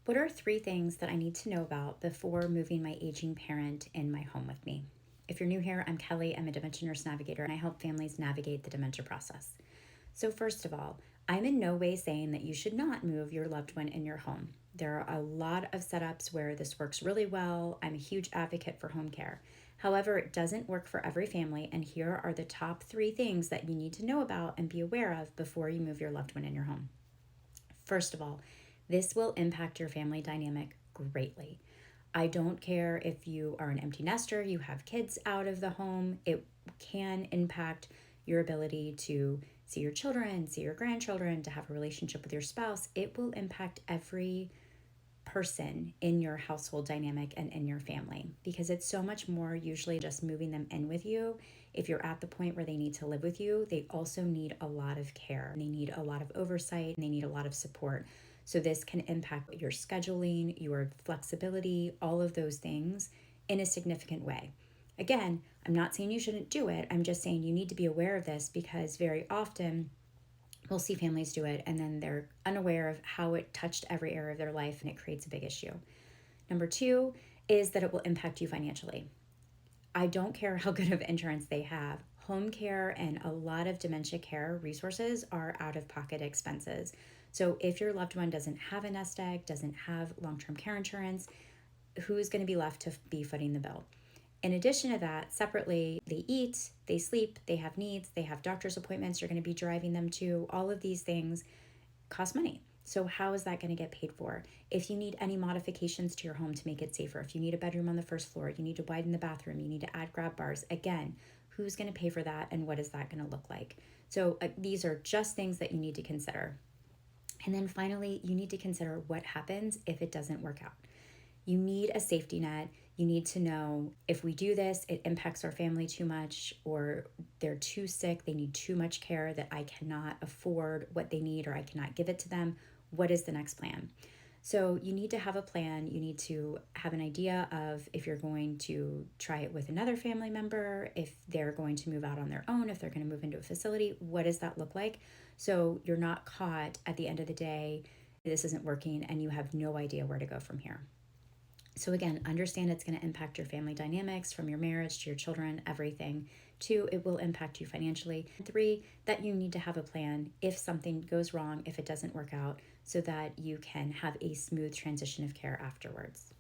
What are 3 things that I need to know about before moving my aging parent in my home with me? If you're new here, I'm Kelly. I'm a dementia nurse navigator, and I help families navigate the dementia process. So, first of all, I'm in no way saying that you should not move your loved one in your home. There are a lot of setups where this works really well. I'm a huge advocate for home care. However, it doesn't work for every family, and here are the top 3 things that you need to know about and be aware of before you move your loved one in your home. First of all, this will impact your family dynamic greatly. I don't care if you are an empty nester, you have kids out of the home, it can impact your ability to see your children, see your grandchildren, to have a relationship with your spouse. It will impact every person in your household dynamic and in your family because it's so much more usually just moving them in with you. If you're at the point where they need to live with you, they also need a lot of care. They need a lot of oversight and they need a lot of support. So this can impact your scheduling, your flexibility, all of those things in a significant way. Again, I'm not saying you shouldn't do it. I'm just saying you need to be aware of this because very often we'll see families do it and then they're unaware of how it touched every area of their life and it creates a big issue. Number 2 is that it will impact you financially. I don't care how good of insurance they have. Home care and a lot of dementia care resources are out of pocket expenses. So if your loved one doesn't have a nest egg, doesn't have long-term care insurance, who's going to be left to be footing the bill? In addition to that, separately, they eat, they sleep, they have needs, they have doctor's appointments you're going to be driving them to. All of these things cost money. So, how is that going to get paid for? If you need any modifications to your home to make it safer, if you need a bedroom on the first floor, you need to widen the bathroom, you need to add grab bars, again, who's going to pay for that and what is that going to look like? So, these are just things that you need to consider. And then finally, you need to consider what happens if it doesn't work out. You need a safety net. You need to know if we do this, it impacts our family too much, or they're too sick, they need too much care that I cannot afford what they need or I cannot give it to them. What is the next plan? So you need to have a plan. You need to have an idea of if you're going to try it with another family member, if they're going to move out on their own, if they're going to move into a facility, what does that look like? So you're not caught at the end of the day, this isn't working and you have no idea where to go from here. So again, understand it's going to impact your family dynamics from your marriage to your children, everything. 2, it will impact you financially. 3, that you need to have a plan if something goes wrong, if it doesn't work out, so that you can have a smooth transition of care afterwards.